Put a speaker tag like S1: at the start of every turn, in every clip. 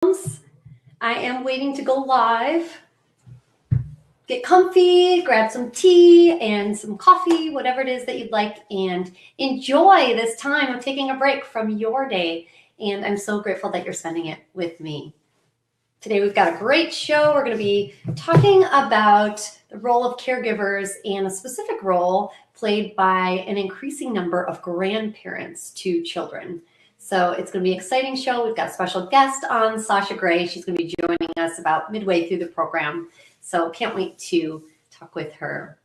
S1: I am waiting to go live. Get comfy, grab some tea and some coffee, whatever it is that you'd like, and enjoy this time of taking a break from your day. And I'm so grateful that you're spending it with me. Today we've got a great show. We're going to be talking about the role of caregivers and a specific role played by an increasing number of grandparents to children. So it's going to be an exciting show. We've got a special guest on, Sasha Gray. She's going to be joining us about midway through the program. So can't wait to talk with her.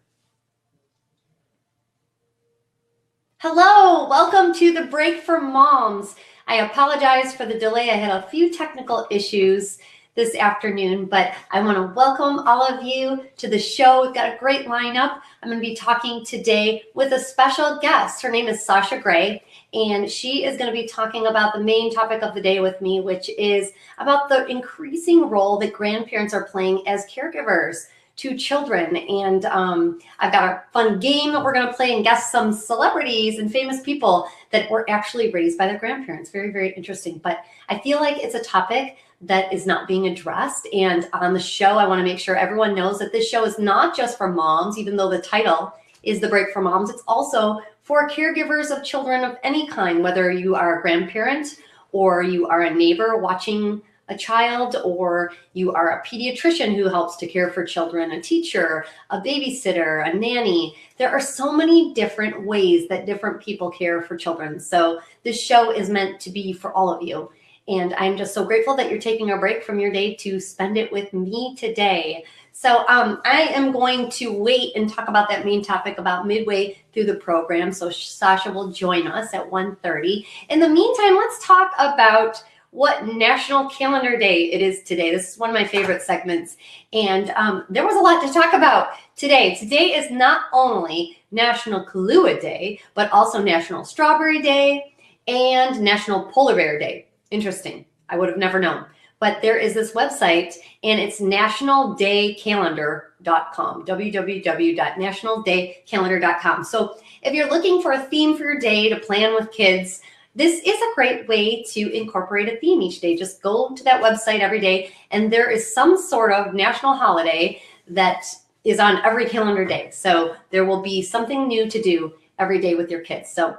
S1: Hello, welcome to the Break for Moms. I apologize for the delay. I had a few technical issues this afternoon, but I want to welcome all of you to the show. We've got a great lineup. I'm going to be talking today with a special guest. Her name is Sasha Gray, and she is going to be talking about the main topic of the day with me, which is about the increasing role that grandparents are playing as caregivers to children. And I've got a fun game that we're going to play and guess some celebrities and famous people that were actually raised by their grandparents. Very, very interesting. But I feel like it's a topic that is not being addressed. And on the show, I want to make sure everyone knows that this show is not just for moms, even though the title is The Break for Moms. It's also for caregivers of children of any kind, whether you are a grandparent or you are a neighbor watching a child, or you are a pediatrician who helps to care for children, a teacher, a babysitter, a nanny. There are so many different ways that different people care for children. So this show is meant to be for all of you. And I'm just so grateful that you're taking a break from your day to spend it with me today. So I am going to wait and talk about that main topic about midway through the program. So Sasha will join us at 1:30. In the meantime, let's talk about what National Calendar Day it is today. This is one of my favorite segments. And there was a lot to talk about today. Today is not only National Kahlua Day, but also National Strawberry Day and National Polar Bear Day. Interesting. I would have never known. But there is this website, and it's nationaldaycalendar.com, www.nationaldaycalendar.com. So if you're looking for a theme for your day to plan with kids, this is a great way to incorporate a theme each day. Just go to that website every day, and there is some sort of national holiday that is on every calendar day. So there will be something new to do every day with your kids. So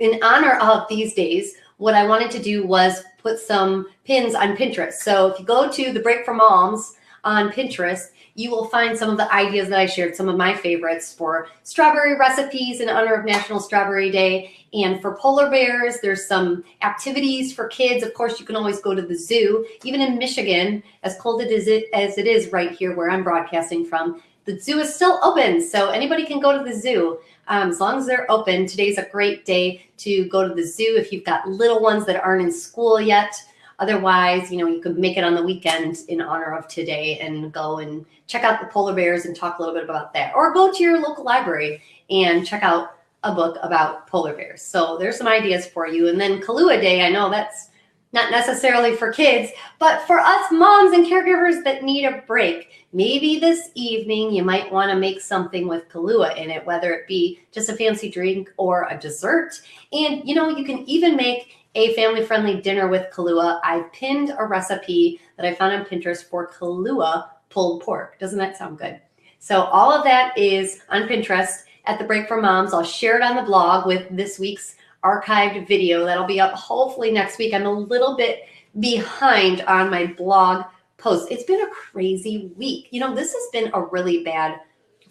S1: in honor of these days, what I wanted to do was put some pins on Pinterest. So if you go to the Break for Moms on Pinterest, you will find some of the ideas that I shared, some of my favorites for strawberry recipes in honor of National Strawberry Day. And for polar bears, there's some activities for kids. Of course, you can always go to the zoo. Even in Michigan, as cold as it is right here where I'm broadcasting from, the zoo is still open. So anybody can go to the zoo as long as they're open. Today's a great day to go to the zoo if you've got little ones that aren't in school yet. Otherwise, you could make it on the weekend in honor of today and go and check out the polar bears and talk a little bit about that. Or go to your local library and check out a book about polar bears. So there's some ideas for you. And then Kahlua Day, I know that's not necessarily for kids, but for us moms and caregivers that need a break. Maybe this evening you might want to make something with Kahlua in it, whether it be just a fancy drink or a dessert. And you can even make a family-friendly dinner with Kahlua. I pinned a recipe that I found on Pinterest for Kahlua pulled pork. Doesn't that sound good? So all of that is on Pinterest at the Break for Moms. I'll share it on the blog with this week's archived video. That'll be up hopefully next week. I'm a little bit behind on my blog posts. It's been a crazy week. This has been a really bad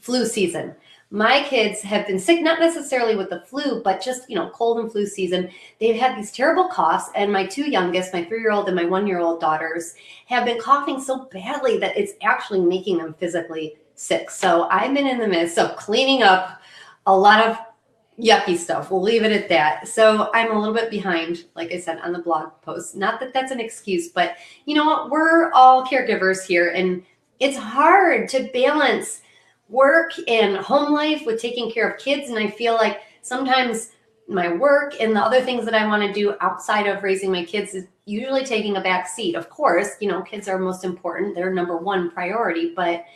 S1: flu season. My kids have been sick, not necessarily with the flu, but just, cold and flu season. They've had these terrible coughs, and my two youngest, my 3-year-old and my 1-year-old daughters, have been coughing so badly that it's actually making them physically sick. So I've been in the midst of cleaning up a lot of yucky stuff. We'll leave it at that. So I'm a little bit behind, like I said, on the blog post. Not that that's an excuse, but you know what? We're all caregivers here, and it's hard to balance work and home life with taking care of kids. And I feel like sometimes my work and the other things that I want to do outside of raising my kids is usually taking a back seat. Of course, kids are most important. They're number one priority, but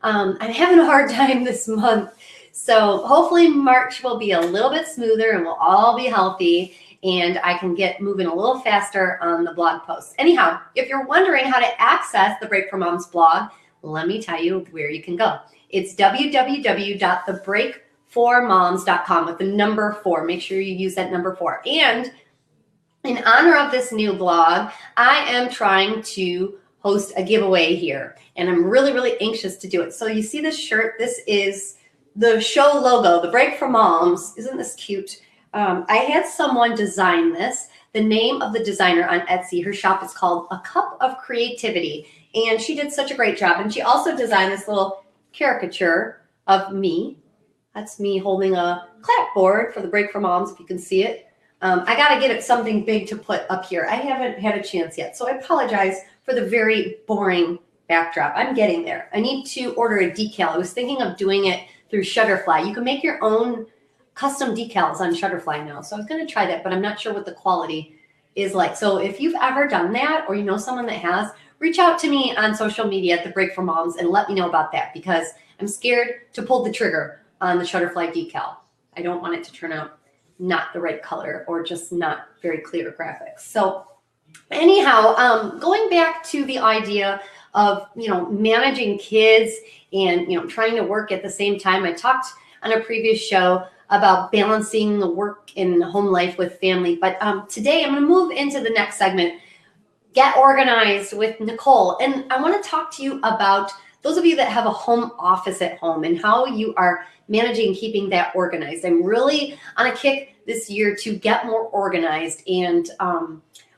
S1: I'm having a hard time this month. So hopefully March will be a little bit smoother and we'll all be healthy. and I can get moving a little faster on the blog posts. Anyhow, if you're wondering how to access the Break for Moms blog, let me tell you where you can go. It's www.thebreakformoms.com with the number 4. Make sure you use that number 4. And in honor of this new blog, I am trying to host a giveaway here, and I'm really, really anxious to do it. So you see this shirt? This is the show logo, the Break for Moms. Isn't this cute? I had someone design this. The name of the designer on Etsy, her shop is called A Cup of Creativity, and she did such a great job. And she also designed this little caricature of me. That's me holding a clapboard for the Break for Moms, if you can see it. I got to get it something big to put up here. I haven't had a chance yet, so I apologize for the very boring backdrop. I'm getting there. I need to order a decal. I was thinking of doing it through Shutterfly. You can make your own custom decals on Shutterfly now, so I was going to try that, but I'm not sure what the quality is like. So if you've ever done that, or you know someone that has, reach out to me on social media at The Break for Moms and let me know about that, because I'm scared to pull the trigger on the Shutterfly decal. I don't want it to turn out not the right color or just not very clear graphics. So anyhow, going back to the idea of, managing kids and, trying to work at the same time. I talked on a previous show about balancing the work and home life with family. But today I'm going to move into the next segment, Get Organized with Nicole. And I want to talk to you about those of you that have a home office at home and how you are managing keeping that organized. I'm really on a kick this year to get more organized. And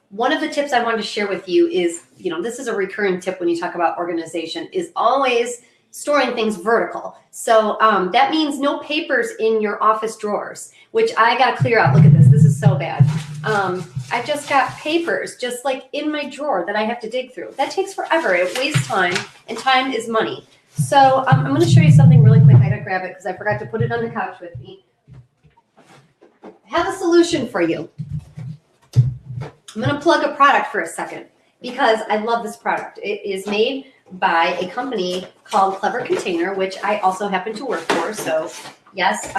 S1: one of the tips I wanted to share with you is, this is a recurring tip when you talk about organization, is always storing things vertical. So that means no papers in your office drawers, which I got to clear out. Look at this. This is so bad. I've just got papers just like in my drawer that I have to dig through. That takes forever. It wastes time, and time is money. So I'm going to show you something really quick. I got to grab it because I forgot to put it on the couch with me. I have a solution for you. I'm going to plug a product for a second because I love this product. It is made by a company called Clever Container, which I also happen to work for. So yes,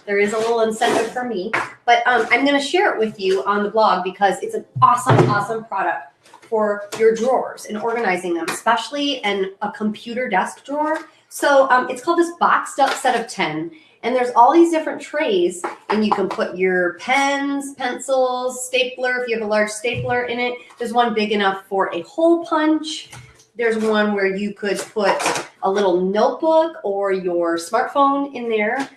S1: there is a little incentive for me, but I'm going to share it with you on the blog because it's an awesome, awesome product for your drawers and organizing them, especially in a computer desk drawer. So it's called this boxed up set of 10. And there's all these different trays, and you can put your pens, pencils, stapler, if you have a large stapler in it. There's one big enough for a hole punch. There's one where you could put a little notebook or your smartphone in there,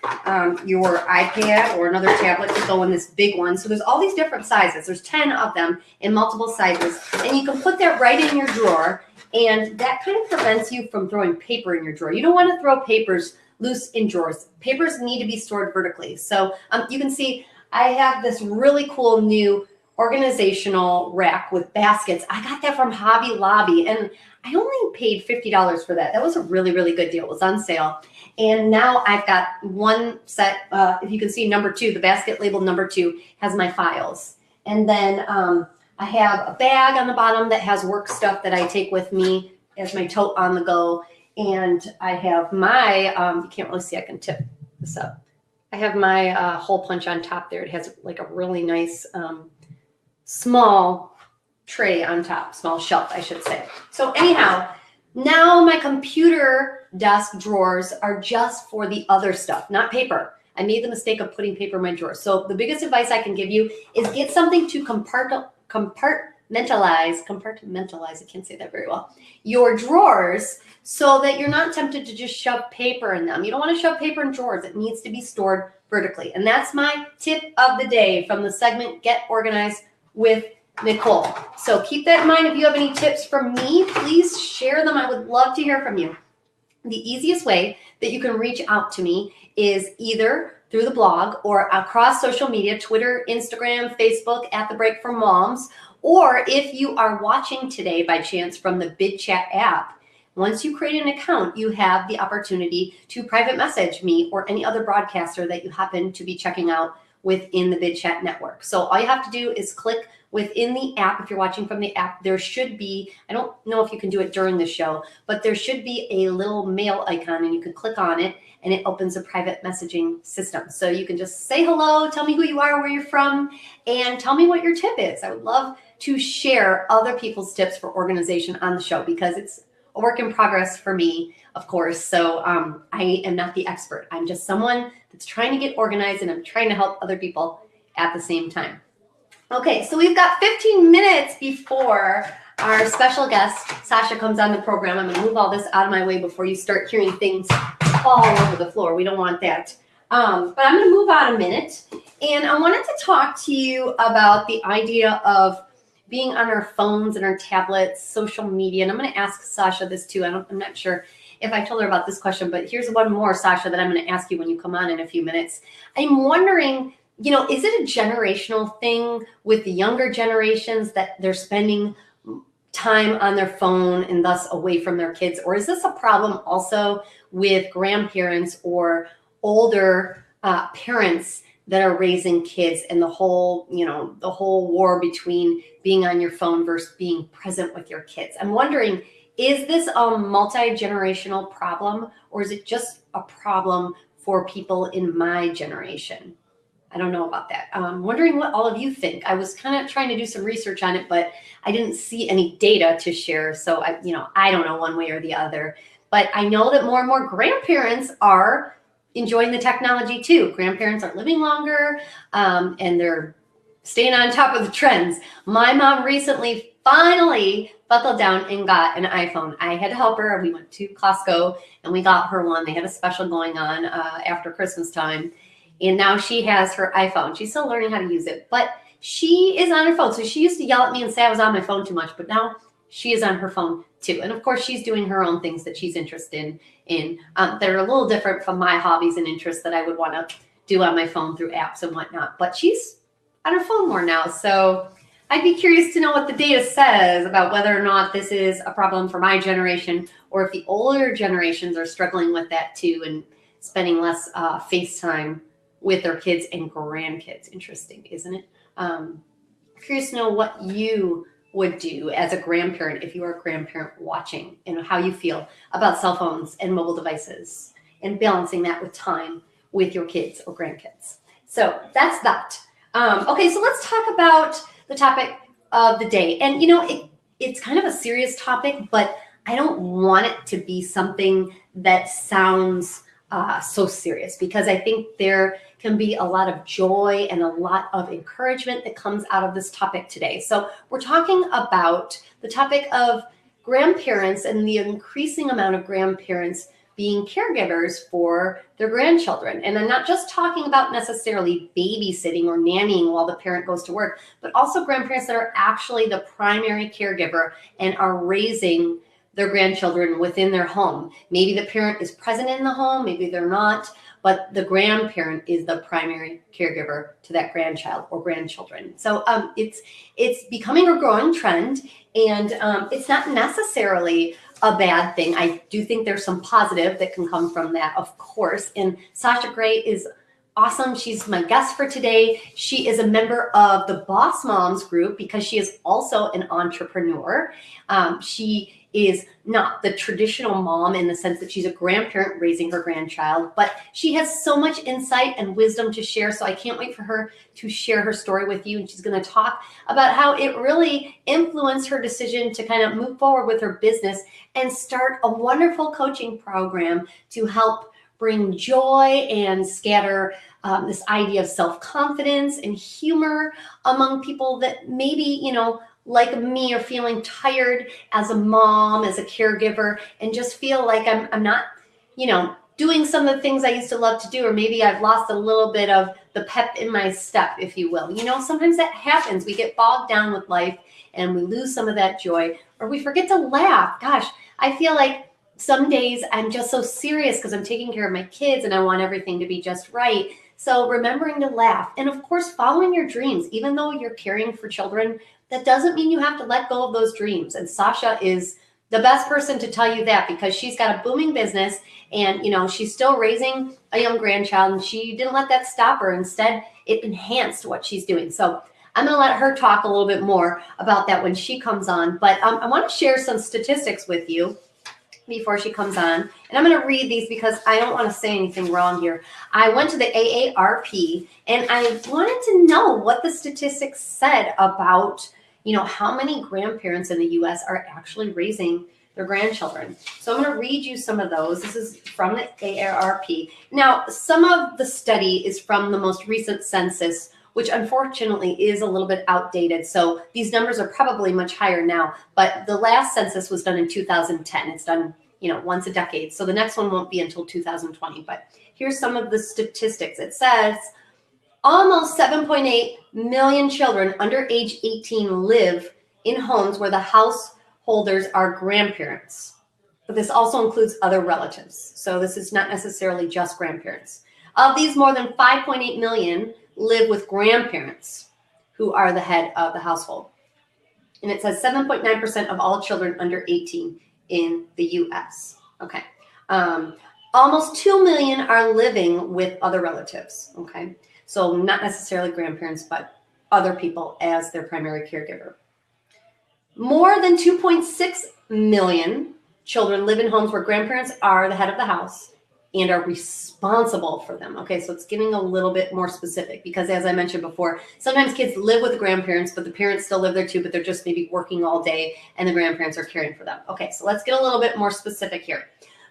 S1: your iPad or another tablet could go in this big one. So there's all these different sizes. There's 10 of them in multiple sizes, and you can put that right in your drawer, and that kind of prevents you from throwing paper in your drawer. You don't want to throw papers loose in drawers. Papers need to be stored vertically. So you can see I have this really cool new organizational rack with baskets. I got that from Hobby Lobby, and I only paid $50 for that. That was a really, really good deal. It was on sale. And now I've got one set, if you can see number 2, the basket labeled number 2 has my files. And then I have a bag on the bottom that has work stuff that I take with me as my tote on the go. And I have my, you can't really see, I can tip this up. I have my hole punch on top there. It has like a really nice small tray on top, small shelf, I should say. So anyhow, now my computer desk drawers are just for the other stuff, not paper. I made the mistake of putting paper in my drawer. So the biggest advice I can give you is get something to compartmentalize, I can't say that very well, your drawers so that you're not tempted to just shove paper in them. You don't want to shove paper in drawers. It needs to be stored vertically. And that's my tip of the day from the segment Get Organized with Nicole. So keep that in mind. If you have any tips from me, please share them. I would love to hear from you. The easiest way that you can reach out to me is either through the blog or across social media, Twitter, Instagram, Facebook, at The Break for Moms. Or if you are watching today by chance from the Bidchat app, once you create an account, you have the opportunity to private message me or any other broadcaster that you happen to be checking out within the Bidchat network. So all you have to do is click within the app, if you're watching from the app, there should be, I don't know if you can do it during the show, but there should be a little mail icon and you can click on it and it opens a private messaging system. So you can just say hello, tell me who you are, where you're from, and tell me what your tip is. I would love to share other people's tips for organization on the show because it's a work in progress for me, of course. So I am not the expert. I'm just someone that's trying to get organized and I'm trying to help other people at the same time. Okay, so we've got 15 minutes before our special guest, Sasha, comes on the program. I'm going to move all this out of my way before you start hearing things fall over the floor. We don't want that. But I'm going to move on a minute. And I wanted to talk to you about the idea of being on our phones and our tablets, social media. And I'm going to ask Sasha this too. I'm not sure if I told her about this question, but here's one more, Sasha, that I'm going to ask you when you come on in a few minutes. I'm wondering, you know, is it a generational thing with the younger generations that they're spending time on their phone and thus away from their kids? Or is this a problem also with grandparents or older parents that are raising kids and the whole, you know, the whole war between being on your phone versus being present with your kids? I'm wondering, is this a multi-generational problem or is it just a problem for people in my generation? I don't know about that. I'm wondering what all of you think. I was kind of trying to do some research on it, but I didn't see any data to share. So I don't know one way or the other, but I know that more and more grandparents are enjoying the technology too. Grandparents are living longer and they're staying on top of the trends. My mom recently finally buckled down and got an iPhone. I had to help her. We went to Costco and we got her one. They had a special going on after Christmas time. And now she has her iPhone. She's still learning how to use it, but she is on her phone. So she used to yell at me and say I was on my phone too much, but now she is on her phone too. And of course, she's doing her own things that she's interested in that are a little different from my hobbies and interests that I would want to do on my phone through apps and whatnot. But she's on her phone more now. So I'd be curious to know what the data says about whether or not this is a problem for my generation or if the older generations are struggling with that too and spending less FaceTime with their kids and grandkids. Interesting, isn't it? Curious to know what you would do as a grandparent if you are a grandparent watching and how you feel about cell phones and mobile devices and balancing that with time with your kids or grandkids. So that's that. Okay, so let's talk about the topic of the day. And it's kind of a serious topic, but I don't want it to be something that sounds so serious because I think there can be a lot of joy and a lot of encouragement that comes out of this topic today. So we're talking about the topic of grandparents and the increasing amount of grandparents being caregivers for their grandchildren. And I'm not just talking about necessarily babysitting or nannying while the parent goes to work, but also grandparents that are actually the primary caregiver and are raising their grandchildren within their home. Maybe the parent is present in the home, maybe they're not, but the grandparent is the primary caregiver to that grandchild or grandchildren. So it's becoming a growing trend, and it's not necessarily a bad thing. I do think there's some positive that can come from that, of course. And Sasha Gray is awesome. She's my guest for today. She is a member of the Boss Moms group because she is also an entrepreneur. She is not the traditional mom in the sense that she's a grandparent raising her grandchild, but she has so much insight and wisdom to share. So I can't wait for her to share her story with you. And she's going to talk about how it really influenced her decision to kind of move forward with her business and start a wonderful coaching program to help bring joy and scatter this idea of self-confidence and humor among people that maybe, like me, are feeling tired as a mom, as a caregiver, and just feel like I'm not, doing some of the things I used to love to do, or maybe I've lost a little bit of the pep in my step, if you will. Sometimes that happens. We get bogged down with life and we lose some of that joy, or we forget to laugh. Gosh, I feel like some days I'm just so serious because I'm taking care of my kids and I want everything to be just right. So remembering to laugh, and of course, following your dreams. Even though you're caring for children, that doesn't mean you have to let go of those dreams. And Sasha is the best person to tell you that because she's got a booming business and, she's still raising a young grandchild and she didn't let that stop her. Instead, it enhanced what she's doing. So I'm going to let her talk a little bit more about that when she comes on. But I want to share some statistics with you before she comes on. And I'm going to read these because I don't want to say anything wrong here. I went to the AARP and I wanted to know what the statistics said about, you know, how many grandparents in the U.S. are actually raising their grandchildren. So I'm going to read you some of those. This is from the AARP. Now, some of the study is from the most recent census, which unfortunately is a little bit outdated. So these numbers are probably much higher now, but the last census was done in 2010. It's done, you know, once a decade. So the next one won't be until 2020, but here's some of the statistics. It says almost 7.8 million children under age 18 live in homes where the householders are grandparents, but this also includes other relatives. So this is not necessarily just grandparents. Of these, more than 5.8 million live with grandparents who are the head of the household. And it says 7.9% of all children under 18 in the US. Okay. Almost 2 million are living with other relatives. Okay. So not necessarily grandparents, but other people as their primary caregiver. More than 2.6 million children live in homes where grandparents are the head of the house and are responsible for them. Okay, so it's getting a little bit more specific because, as I mentioned before, sometimes kids live with the grandparents, but the parents still live there too, but they're just maybe working all day and the grandparents are caring for them. Okay, so let's get a little bit more specific here.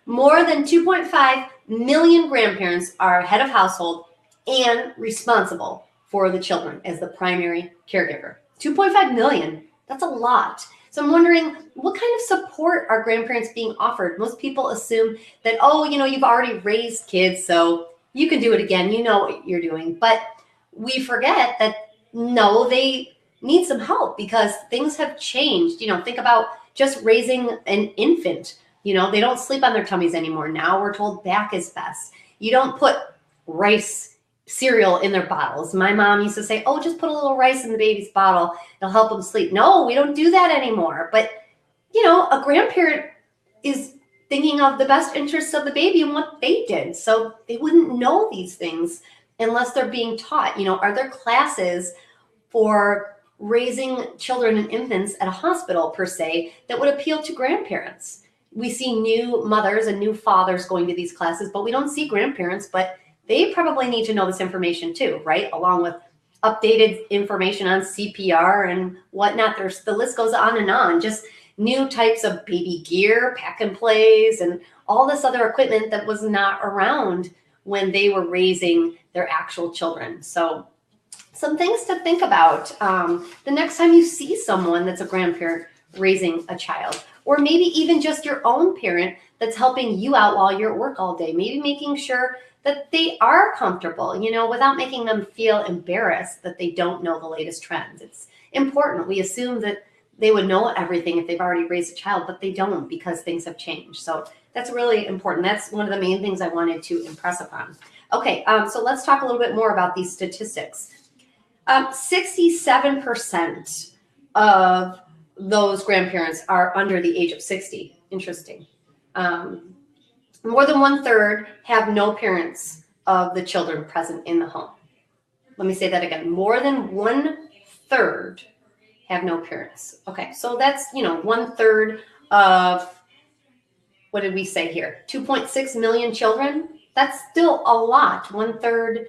S1: More than 2.5 million grandparents are head of household and responsible for the children as the primary caregiver. 2.5 million, that's a lot. So I'm wondering, what kind of support are grandparents being offered? Most people assume that, oh, you know, you've already raised kids, so you can do it again. You know what you're doing. But we forget that, no, they need some help because things have changed. You know, think about just raising an infant. You know, they don't sleep on their tummies anymore. Now we're told back is best. You don't put rice cereal in their bottles. My mom used to say, oh, just put a little rice in the baby's bottle. It'll help them sleep. No, we don't do that anymore. But, you know, a grandparent is thinking of the best interests of the baby and what they did. So they wouldn't know these things unless they're being taught. You know, are there classes for raising children and infants at a hospital, per se, that would appeal to grandparents? We see new mothers and new fathers going to these classes, but we don't see grandparents. But they probably need to know this information too, right? Along with updated information on CPR and whatnot. The list goes on and on. Just new types of baby gear, pack and plays, and all this other equipment that was not around when they were raising their actual children. So some things to think about the next time you see someone that's a grandparent raising a child, or maybe even just your own parent that's helping you out while you're at work all day, maybe making sure that they are comfortable, you know, without making them feel embarrassed that they don't know the latest trends. It's important. We assume that they would know everything if they've already raised a child, but they don't because things have changed. So that's really important. That's one of the main things I wanted to impress upon. Okay, so let's talk a little bit more about these statistics. 67% of those grandparents are under the age of 60. Interesting. More than 1/3 have no parents of the children present in the home. Let me say that again. More than 1/3 have no parents. Okay, so that's, you know, 1/3 of, what did we say here? 2.6 million children. That's still a lot. 1/3,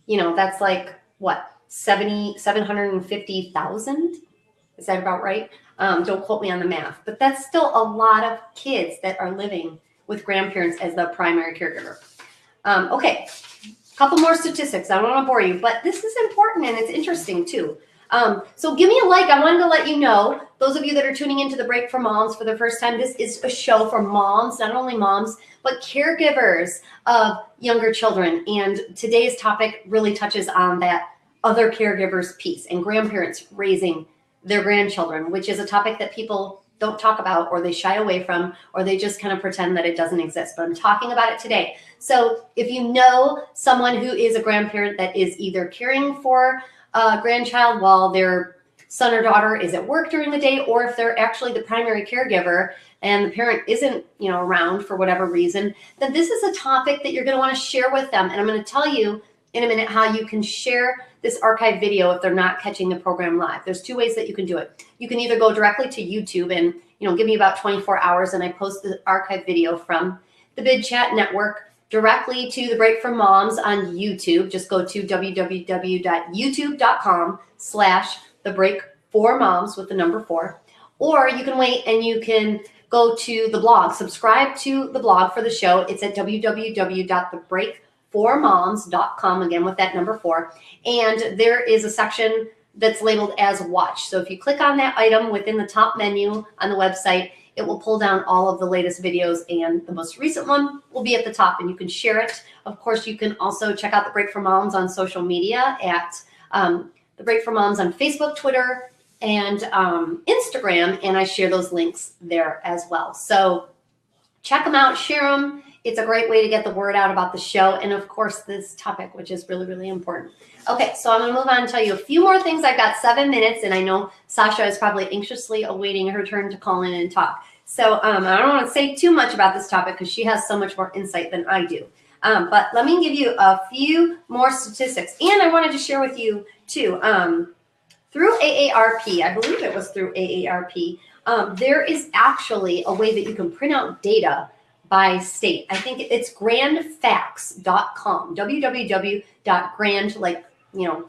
S1: you know, that's like what, 750,000? Is that about right? Don't quote me on the math, but that's still a lot of kids that are living with grandparents as the primary caregiver. Okay, a couple more statistics. I don't want to bore you, but this is important and it's interesting too. So give me a like. I wanted to let you know, those of you that are tuning into the Break for Moms for the first time, this is a show for moms, not only moms, but caregivers of younger children. And today's topic really touches on that other caregivers piece and grandparents raising their grandchildren, which is a topic that people don't talk about, or they shy away from, or they just kind of pretend that it doesn't exist. But I'm talking about it today. So if you know someone who is a grandparent that is either caring for a grandchild while their son or daughter is at work during the day, or if they're actually the primary caregiver and the parent isn't, you know, around for whatever reason, then this is a topic that you're going to want to share with them. And I'm going to tell you in a minute how you can share this archive video if they're not catching the program live. There's two ways that you can do it. You can either go directly to YouTube and, give me about 24 hours and I post the archive video from the Bidchat network directly to the Break for Moms on YouTube. Just go to www.youtube.com/thebreak4moms with the number 4. Or you can wait and you can go to the blog. Subscribe to the blog for the show. It's at www.thebreak4moms.com, again with that number 4. And there is a section that's labeled as watch. So if you click on that item within the top menu on the website, it will pull down all of the latest videos, and the most recent one will be at the top and you can share it. Of course, you can also check out the Break for Moms on social media at the Break for Moms on Facebook, Twitter, and Instagram, and I share those links there as well. So check them out, share them. It's a great way to get the word out about the show and, of course, this topic, which is really, really important. Okay, so I'm going to move on and tell you a few more things. I've got 7 minutes, and I know Sasha is probably anxiously awaiting her turn to call in and talk. So I don't want to say too much about this topic because she has so much more insight than I do. But let me give you a few more statistics. And I wanted to share with you, too, through AARP, I believe it was through AARP, there is actually a way that you can print out data by state. I think it's grandfacts.com, www.grand, like,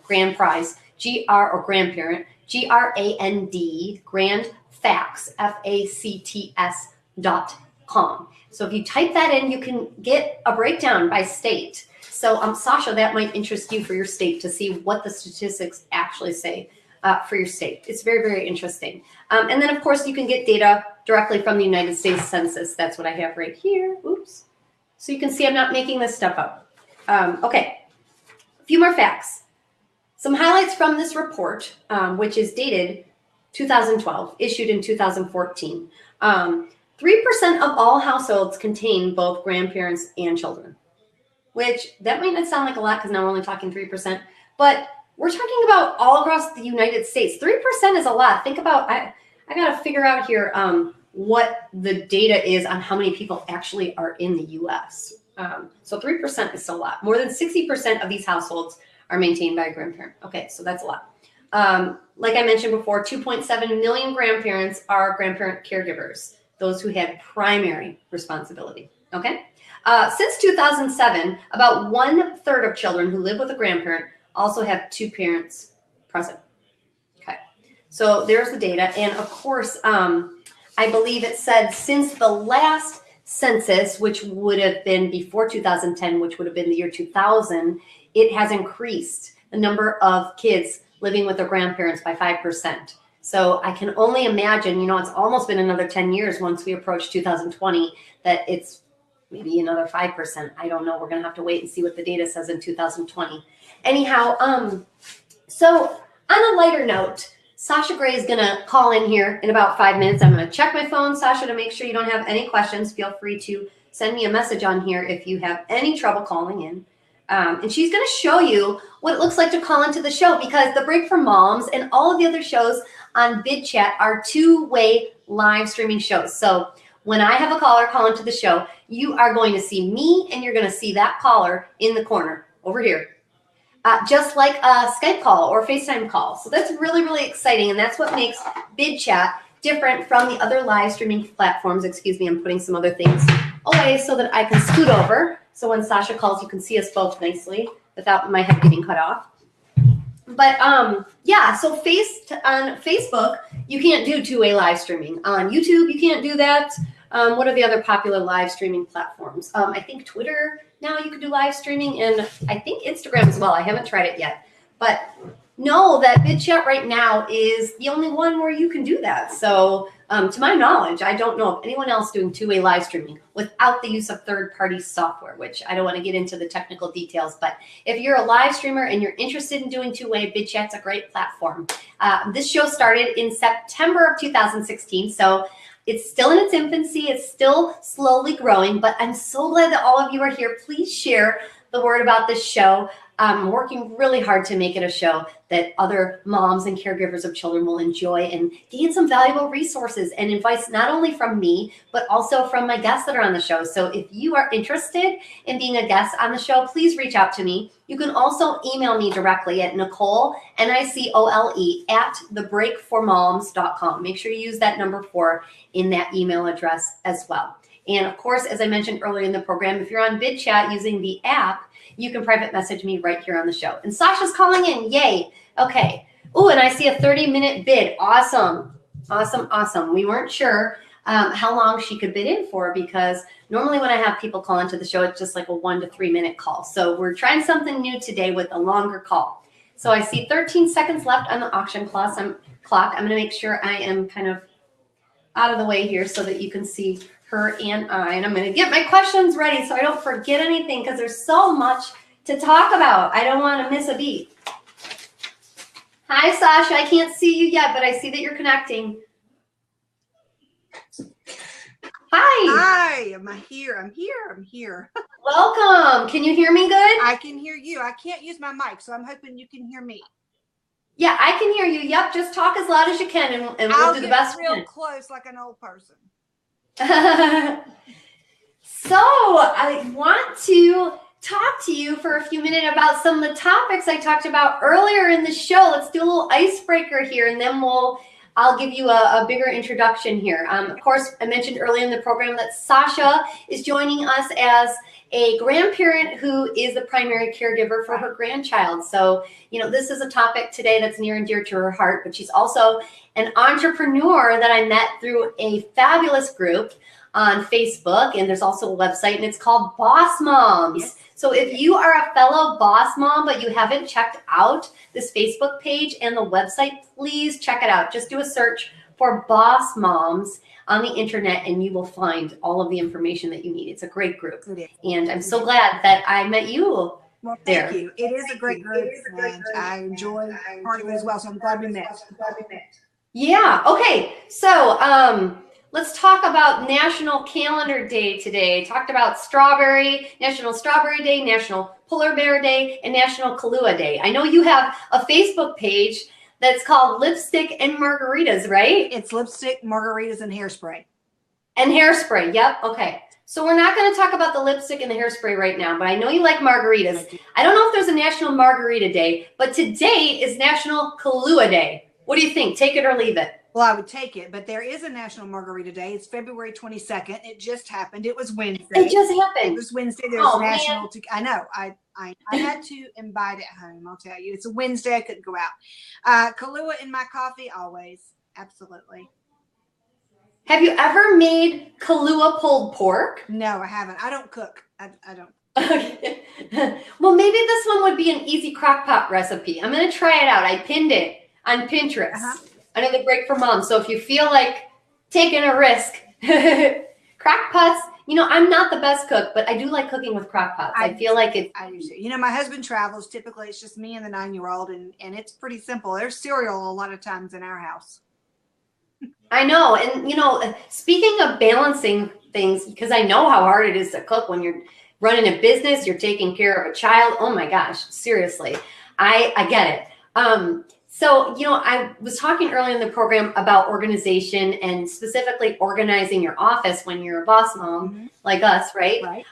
S1: grand prize, GR or grandparent, GRAND, grandfacts, FACTS.com. So if you type that in, you can get a breakdown by state. So Sasha, that might interest you for your state to see what the statistics actually say for your state. It's very, very interesting. And then, of course, you can get data directly from the United States Census. That's what I have right here. Oops. So you can see I'm not making this stuff up. Okay, a few more facts. Some highlights from this report, which is dated 2012, issued in 2014. 3% of all households contain both grandparents and children, which that might not sound like a lot because now we're only talking 3%, but we're talking about all across the United States. 3% is a lot. Think about, I got to figure out here what the data is on how many people actually are in the U.S. So 3% is a lot. More than 60% of these households are maintained by a grandparent. Okay, so that's a lot. Like I mentioned before, 2.7 million grandparents are grandparent caregivers, those who had primary responsibility. Okay? Since 2007, about 1/3 of children who live with a grandparent also have 2 parents present. Okay, so there's the data. And of course, I believe it said since the last census, which would have been before 2010, which would have been the year 2000, it has increased the number of kids living with their grandparents by 5%. So I can only imagine, it's almost been another 10 years once we approach 2020, that it's maybe another 5%. I don't know. We're going to have to wait and see what the data says in 2020. Anyhow, so on a lighter note, Sasha Gray is going to call in here in about 5 minutes. I'm going to check my phone, Sasha, to make sure you don't have any questions. Feel free to send me a message on here if you have any trouble calling in. And she's going to show you what it looks like to call into the show, because the Break for Moms and all of the other shows on Bidchat are 2-way live streaming shows. So when I have a caller call into the show, you are going to see me and you're going to see that caller in the corner over here. Just like a Skype call or FaceTime call. So that's really, really exciting. And that's what makes Bidchat different from the other live streaming platforms. Excuse me, I'm putting some other things away so that I can scoot over. So when Sasha calls, you can see us both nicely without my head getting cut off. But yeah, so on Facebook, you can't do 2-way live streaming. On YouTube, you can't do that. What are the other popular live streaming platforms? I think Twitter now you can do live streaming, and I think Instagram as well. I haven't tried it yet. But know that Bidchat right now is the only one where you can do that. So to my knowledge, I don't know of anyone else doing 2-way live streaming without the use of third-party software, which I don't want to get into the technical details. But if you're a live streamer and you're interested in doing 2-way, Bidchat's a great platform. This show started in September of 2016, so it's still in its infancy. It's still slowly growing, but I'm so glad that all of you are here. Please share the word about this show. I'm working really hard to make it a show that other moms and caregivers of children will enjoy and gain some valuable resources and advice, not only from me, but also from my guests that are on the show. So if you are interested in being a guest on the show, please reach out to me. You can also email me directly at Nicole, Nicole, at thebreakformoms.com. Make sure you use that number 4 in that email address as well. And of course, as I mentioned earlier in the program, if you're on Bidchat using the app, you can private message me right here on the show. And Sasha's calling in. Yay. Okay. Oh, and I see a 30-minute bid. Awesome. Awesome. Awesome. We weren't sure how long she could bid in for, because normally when I have people call into the show, it's just like a 1 to 3 minute call. So we're trying something new today with a longer call. So I see 13 seconds left on the auction clock. I'm going to make sure I am kind of out of the way here so that you can see her and I. And I'm going to get my questions ready so I don't forget anything, because there's so much to talk about. I don't want to miss a beat. Hi, Sasha. I can't see you yet, but I see that you're connecting. Hi.
S2: Hi. Am I here? I'm here.
S1: Welcome. Can you hear me good?
S2: I can hear you. I can't use my mic, so I'm hoping you can hear me.
S1: Yeah, I can hear you. Yep. Just talk as loud as you can, and we'll do the best we can.
S2: I'll get real close like an old person.
S1: So I want to talk to you for a few minutes about some of the topics I talked about earlier in the show. Let's do a little icebreaker here, and then I'll give you a bigger introduction here. Of course, I mentioned earlier in the program that Sasha is joining us as a grandparent who is the primary caregiver for her grandchild. So, this is a topic today that's near and dear to her heart, but she's also an entrepreneur that I met through a fabulous group on Facebook, and there's also a website, and it's called Boss Moms. Yes. So if you are a fellow boss mom, but you haven't checked out this Facebook page and the website, please check it out. Just do a search for Boss Moms on the internet, and you will find all of the information that you need. It's a great group. And I'm so glad that I met you.
S2: Well, thank you. It is a great group, and I enjoy part of it as well, so I'm glad we met.
S1: Yeah. Okay. So let's talk about National Calendar Day today. Talked about National Strawberry Day, National Polar Bear Day, and National Kahlua Day. I know you have a Facebook page that's called Lipstick and Margaritas, right?
S2: It's lipstick, margaritas, and hairspray.
S1: And hairspray. Yep. Okay. So we're not going to talk about the lipstick and the hairspray right now, but I know you like margaritas. I don't know if there's a National Margarita Day, but today is National Kahlua Day. What do you think? Take it or leave it?
S2: Well, I would take it, but there is a National Margarita Day. It's February 22nd. It just happened. It was Wednesday.
S1: It just happened.
S2: It was Wednesday. There's National. I know. I had to imbibe at home. I'll tell you. It's a Wednesday. I couldn't go out. Kahlua in my coffee, always. Absolutely.
S1: Have you ever made Kahlua pulled pork?
S2: No, I haven't. I don't cook. I don't.
S1: Okay. Well, maybe this one would be an easy crock pot recipe. I'm going to try it out. I pinned it on Pinterest. Under the Break for Moms. So if you feel like taking a risk, crock pots, I'm not the best cook, but I do like cooking with crock pots. I feel like it.
S2: I do too. My husband travels. Typically, it's just me and the 9-year-old, and it's pretty simple. There's cereal a lot of times in our house.
S1: I know. And, speaking of balancing things, because I know how hard it is to cook when you're running a business, you're taking care of a child. Oh my gosh, seriously. I get it. So, I was talking earlier in the program about organization and specifically organizing your office when you're a boss mom like us, right?
S2: Right.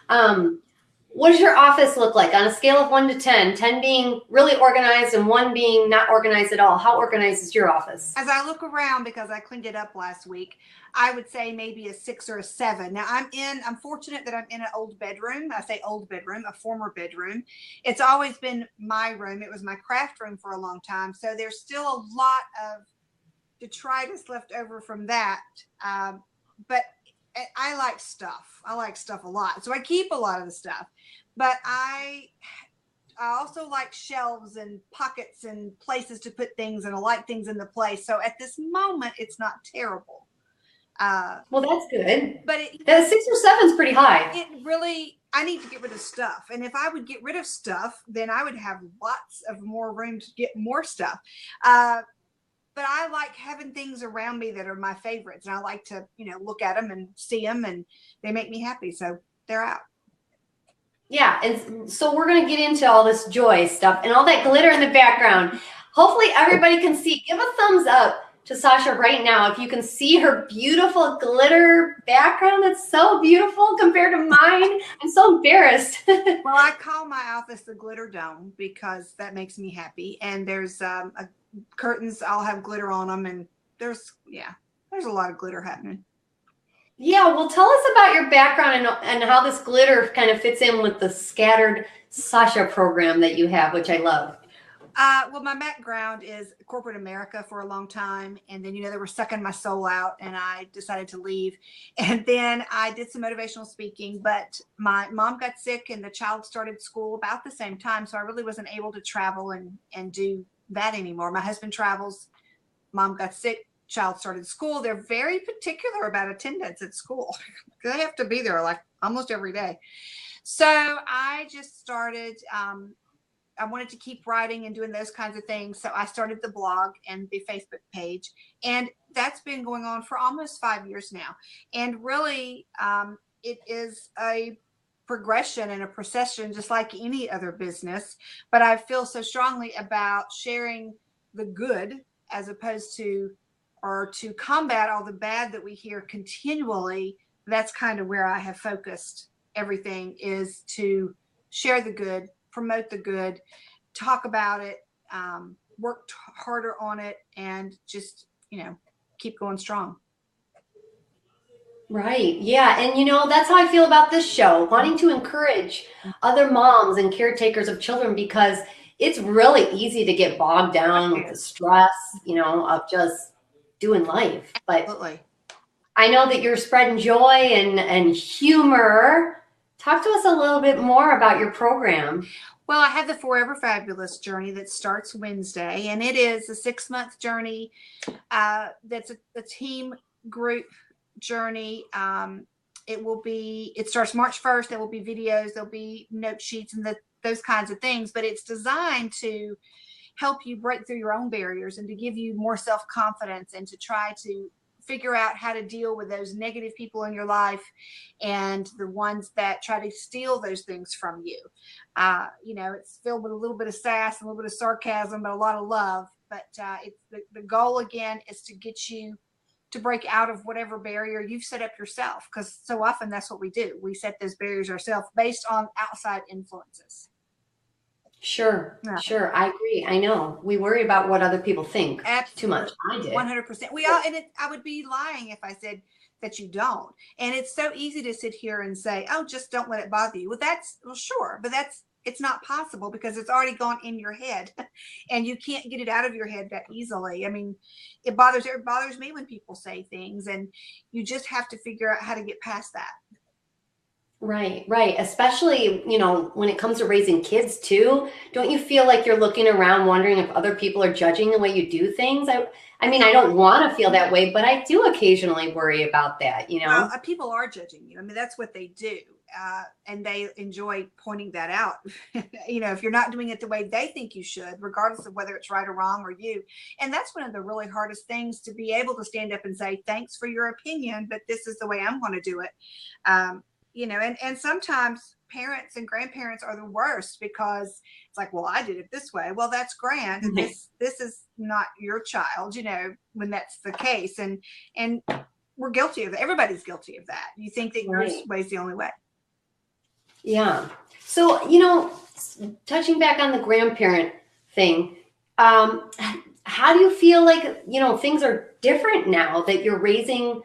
S1: What does your office look like on a scale of 1 to 10? 10 being really organized and 1 being not organized at all. How organized is your office?
S2: As I look around, because I cleaned it up last week, I would say maybe a 6 or a 7. Now I'm fortunate that I'm in an old bedroom. I say old bedroom, a former bedroom. It's always been my room. It was my craft room for a long time. So there's still a lot of detritus left over from that. But I like stuff. I like stuff a lot. So I keep a lot of the stuff, but I also like shelves and pockets and places to put things, and I like things in the place. So at this moment, it's not terrible.
S1: Well, that's good.
S2: But
S1: that 6 or 7 is pretty high.
S2: I need to get rid of stuff. And if I would get rid of stuff, then I would have lots of more room to get more stuff. But I like having things around me that are my favorites. And I like to, look at them and see them, and they make me happy. So they're out.
S1: Yeah, and so we're going to get into all this joy stuff and all that glitter in the background. Hopefully everybody can see. Give a thumbs up to Sasha right now if you can see her beautiful glitter background. That's so beautiful compared to mine. I'm so embarrassed.
S2: Well, I call my office the glitter dome because that makes me happy. And there's curtains, I'll have glitter on them, and there's a lot of glitter happening.
S1: Yeah, well, tell us about your background and how this glitter kind of fits in with the scattered Sasha program that you have, which I love.
S2: Well, my background is corporate America for a long time. And then, they were sucking my soul out and I decided to leave. And then I did some motivational speaking, but my mom got sick and the child started school about the same time. So I really wasn't able to travel and do that anymore. My husband travels, mom got sick, child started school. They're very particular about attendance at school. They have to be there like almost every day. So I just started, I wanted to keep writing and doing those kinds of things. So I started the blog and the Facebook page, and that's been going on for almost 5 years now. And really, it is a progression and a procession, just like any other business. But I feel so strongly about sharing the good as opposed to, or to combat all the bad that we hear continually. That's kind of where I have focused everything, is to share the good, promote the good, talk about it, work harder on it, and just, keep going strong.
S1: Right. Yeah. And that's how I feel about this show, wanting to encourage other moms and caretakers of children, because it's really easy to get bogged down with the stress, of just doing life. But
S2: Absolutely.
S1: I know that you're spreading joy and humor. Talk to us a little bit more about your program.
S2: Well, I have the Forever Fabulous journey that starts Wednesday, and it is a 6-month journey. That's a team group journey. It starts March 1st. There will be videos, there'll be note sheets and those kinds of things, but it's designed to help you break through your own barriers and to give you more self-confidence and to try to figure out how to deal with those negative people in your life and the ones that try to steal those things from you. It's filled with a little bit of sass, a little bit of sarcasm, but a lot of love. But it's the goal again is to get you to break out of whatever barrier you've set up yourself, because so often that's what we do. We set those barriers ourselves based on outside influences.
S1: Sure. Yeah. Sure. I agree. I know we worry about what other people think.
S2: Absolutely.
S1: Too much. I did.
S2: 100%. I would be lying if I said that you don't. And it's so easy to sit here and say, oh, just don't let it bother you. Well, sure. But it's not possible because it's already gone in your head and you can't get it out of your head that easily. I mean, it bothers me when people say things, and you just have to figure out how to get past that.
S1: Right, right. Especially, when it comes to raising kids too, don't you feel like you're looking around wondering if other people are judging the way you do things? I mean, I don't want to feel that way, but I do occasionally worry about that,
S2: Well, people are judging you. I mean, that's what they do. And they enjoy pointing that out. If you're not doing it the way they think you should, regardless of whether it's right or wrong or you. And that's one of the really hardest things, to be able to stand up and say, thanks for your opinion, but this is the way I'm going to do it. And sometimes parents and grandparents are the worst, because it's like, well, I did it this way. Well, that's grand. And this is not your child, when that's the case. And we're guilty of it. Everybody's guilty of that. You think that your way is the only way.
S1: Yeah. So, touching back on the grandparent thing, how do you feel like, things are different now that you're raising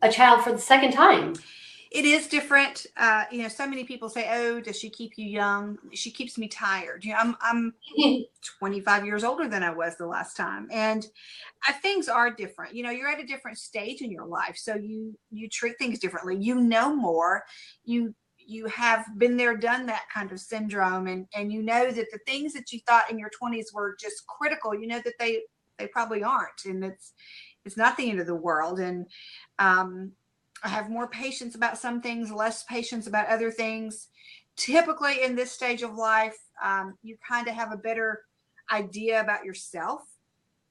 S1: a child for the second time?
S2: It is different. So many people say, oh, does she keep you young? She keeps me tired. I'm 25 years older than I was the last time. And things are different. You're at a different stage in your life. So you treat things differently. More. You have been there, done that kind of syndrome. And you know that the things that you thought in your 20s were just critical, that they probably aren't. And it's not the end of the world. And I have more patience about some things, less patience about other things. Typically in this stage of life, you kind of have a better idea about yourself.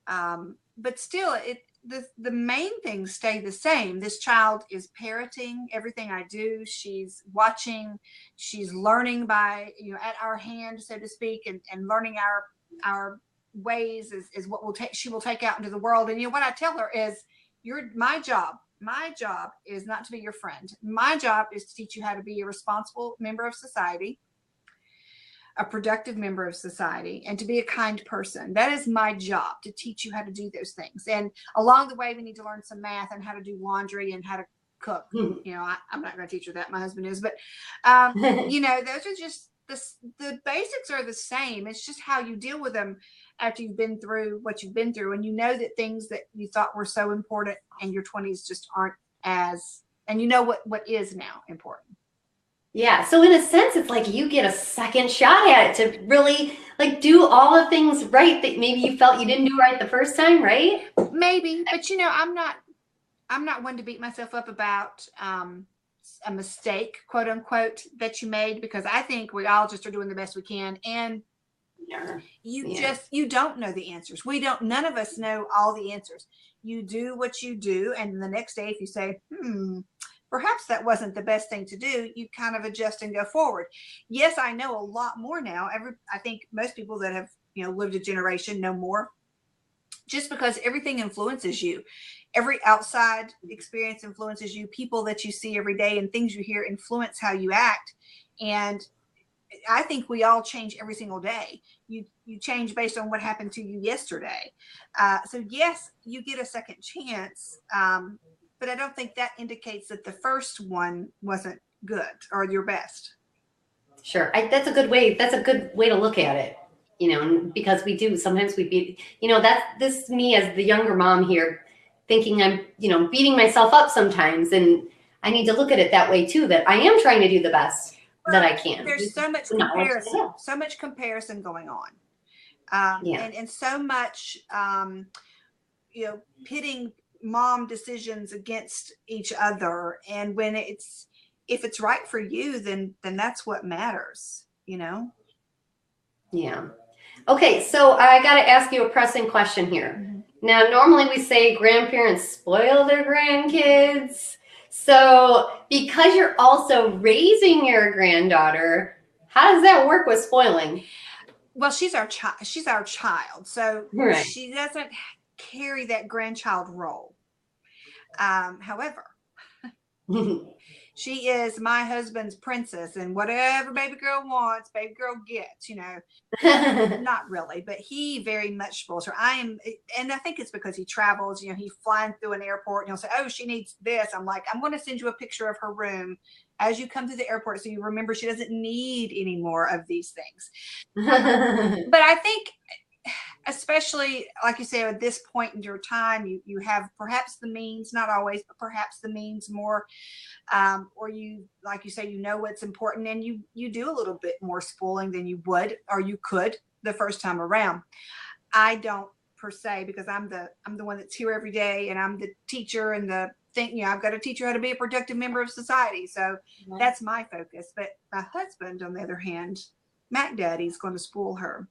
S2: But still, the main things stay the same. This child is parroting everything I do. She's watching, she's learning by, at our hand, so to speak, and learning our ways is what she will take out into the world. And what I tell her is, my job is not to be your friend. My job is to teach you how to be a responsible member of society, a productive member of society, and to be a kind person. That is my job, to teach you how to do those things. And along the way, we need to learn some math and how to do laundry and how to cook. I'm not going to teach her that. My husband is, but those are just the basics are the same. It's just how you deal with them after you've been through what you've been through, and that things that you thought were so important in your 20s just aren't as, and what is now important.
S1: Yeah. So in a sense, it's like you get a second shot at it to really do all the things right that maybe you felt you didn't do right the first time, right?
S2: Maybe, but I'm not one to beat myself up about a mistake, quote unquote, that you made, because I think we all just are doing the best we can. And you don't know the answers. None of us know all the answers. You do what you do. And the next day, if you say, perhaps that wasn't the best thing to do, you kind of adjust and go forward. Yes, I know a lot more now. I think most people that have, lived a generation know more, just because everything influences you. Every outside experience influences you. People that you see every day and things you hear influence how you act. And I think we all change every single day. You change based on what happened to you yesterday. So yes, you get a second chance. But I don't think that indicates that the first one wasn't good or your best.
S1: Sure. That's a good way. That's a good way to look at it, and because sometimes we beat, this me as the younger mom here thinking I'm, beating myself up sometimes. And I need to look at it that way too, that I am trying to do the best that I can.
S2: There's so much comparison going on. And so much, pitting mom decisions against each other. And when if it's right for you, then that's what matters,
S1: Yeah. Okay. So I got to ask you a pressing question here. Mm-hmm. Now, normally we say grandparents spoil their grandkids. So because you're also raising your granddaughter, how does that work with spoiling?
S2: Well, she's our child. So
S1: right.
S2: She doesn't carry that grandchild role. However, she is my husband's princess, and whatever baby girl wants, baby girl gets, Not really, but he very much spoils her. And I think it's because he travels, he's flying through an airport and he'll say, oh, she needs this. I'm like, I'm going to send you a picture of her room as you come through the airport, so you remember she doesn't need any more of these things. But I think, especially like you say, at this point in your time, you have perhaps the means, not always, but perhaps the means more, or you, like you say, what's important, and you do a little bit more spoiling than you would, or you could the first time around. I don't per se, because I'm the one that's here every day, and I'm the teacher and the thing, I've got to teach her how to be a productive member of society. So that's my focus. But my husband, on the other hand, Mac Daddy's going to spoil her.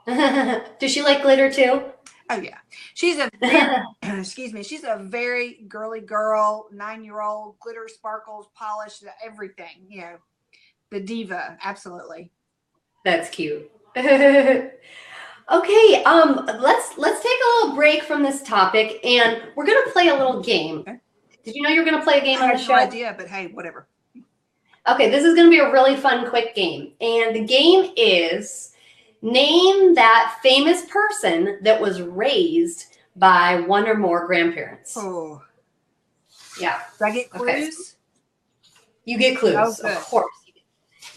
S1: Does she like glitter too?
S2: Oh yeah, she's a very, excuse me. She's a very girly girl, 9-year-old, glitter, sparkles, polished, everything. The diva, absolutely.
S1: That's cute. Okay, let's take a little break from this topic, and we're gonna play a little game. Okay. Did you know you were gonna play a game on the show?
S2: I had no idea, but hey, whatever.
S1: Okay, this is gonna be a really fun, quick game, and the game is. Name that famous person that was raised by one or more grandparents.
S2: Oh.
S1: Yeah.
S2: Do I get clues? Okay.
S1: You get clues, of course.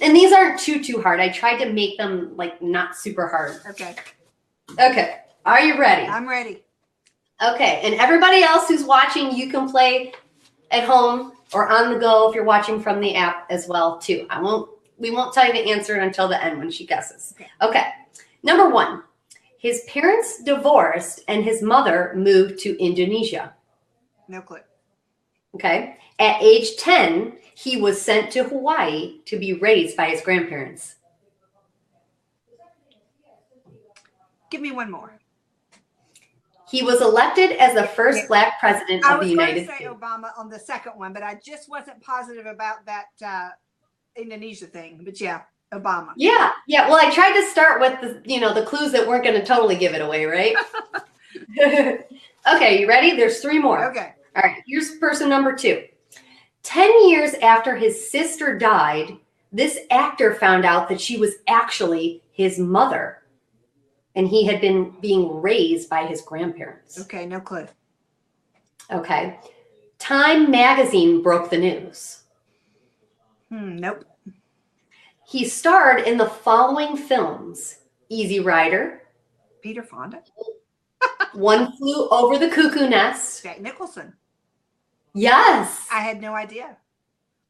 S1: And these aren't too hard. I tried to make them not super hard.
S2: Okay.
S1: Okay. Are you ready?
S2: I'm ready.
S1: Okay. And everybody else who's watching, you can play at home or on the go if you're watching from the app as well, too. We won't tell you the answer until the end when she guesses. Okay. Number 1, his parents divorced and his mother moved to Indonesia.
S2: No clue.
S1: Okay. At age 10, he was sent to Hawaii to be raised by his grandparents.
S2: Give me one more.
S1: He was elected as the first Black president of the United States.
S2: I was going to say Obama on the second one, but I just wasn't positive about that Indonesia thing. But yeah, Obama.
S1: Yeah. Well, I tried to start with the clues that weren't going to totally give it away, right? Okay, you ready? There's 3 more.
S2: Okay.
S1: All right, here's person number 2. 10 years after his sister died, this actor found out that she was actually his mother, and he had been being raised by his grandparents.
S2: Okay, no clue.
S1: Okay. Time magazine broke the news.
S2: Nope.
S1: He starred in the following films: Easy Rider,
S2: Peter Fonda,
S1: One Flew Over the Cuckoo Nest.
S2: Jack Nicholson.
S1: Yes.
S2: I had no idea.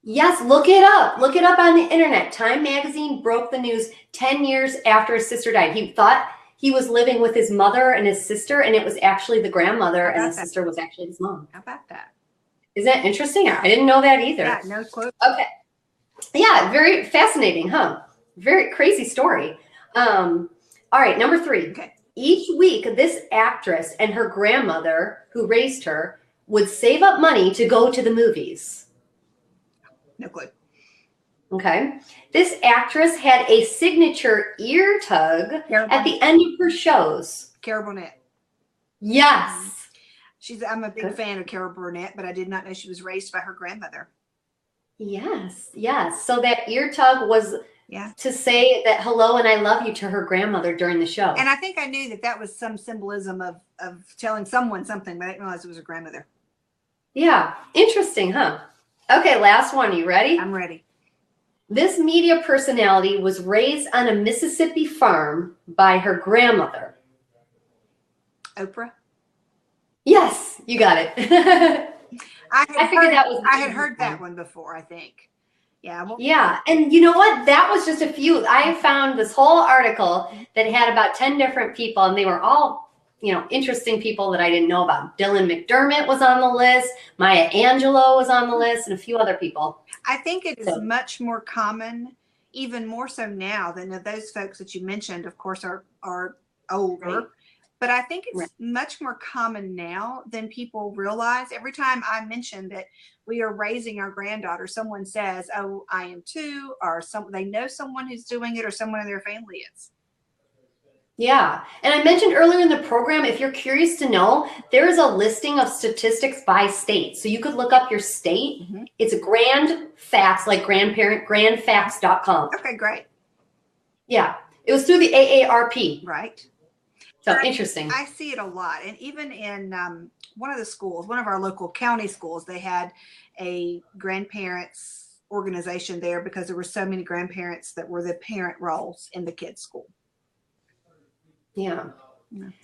S1: Yes, look it up. Look it up on the internet. Time magazine broke the news 10 years after his sister died. He thought he was living with his mother and his sister, and it was actually the grandmother, and the sister was actually his mom.
S2: How about that?
S1: Isn't that interesting? I didn't know that either.
S2: Yeah, no clue.
S1: Okay. Yeah, very fascinating, huh? Very crazy story. All right, number 3.
S2: Okay.
S1: Each week, this actress and her grandmother, who raised her, would save up money to go to the movies.
S2: No clue.
S1: Okay. This actress had a signature ear tug at the end of her shows.
S2: Carol Burnett.
S1: Yes.
S2: I'm a big fan of Carol Burnett, but I did not know she was raised by her grandmother.
S1: Yes. So that ear tug was to say that hello and I love you to her grandmother during the show.
S2: And I think I knew that was some symbolism of telling someone something, but I didn't realize it was her grandmother.
S1: Yeah. Interesting, huh? Okay, last one. You ready?
S2: I'm ready.
S1: This media personality was raised on a Mississippi farm by her grandmother.
S2: Oprah?
S1: Yes, you got it. I
S2: had heard that one before, I think. Yeah.
S1: Yeah. And you know what? That was just a few. I found this whole article that had about 10 different people, and they were all, interesting people that I didn't know about. Dylan McDermott was on the list. Maya Angelou was on the list, and a few other people.
S2: I think it is much more common, even more so now than those folks that you mentioned, of course, are older. Right. But I think it's much more common now than people realize. Every time I mention that we are raising our granddaughter, someone says, "Oh, I am too," or they know someone who's doing it, or someone in their family is.
S1: Yeah. And I mentioned earlier in the program, if you're curious to know, there is a listing of statistics by state. So you could look up your state. Mm-hmm. It's GrandFacts, like grandparent, grandfacts.com.
S2: Okay, great.
S1: Yeah. It was through the AARP.
S2: Right.
S1: So interesting.
S2: I see it a lot. And even in one of our local county schools, they had a grandparents organization there because there were so many grandparents that were the parent roles in the kids' school.
S1: Yeah.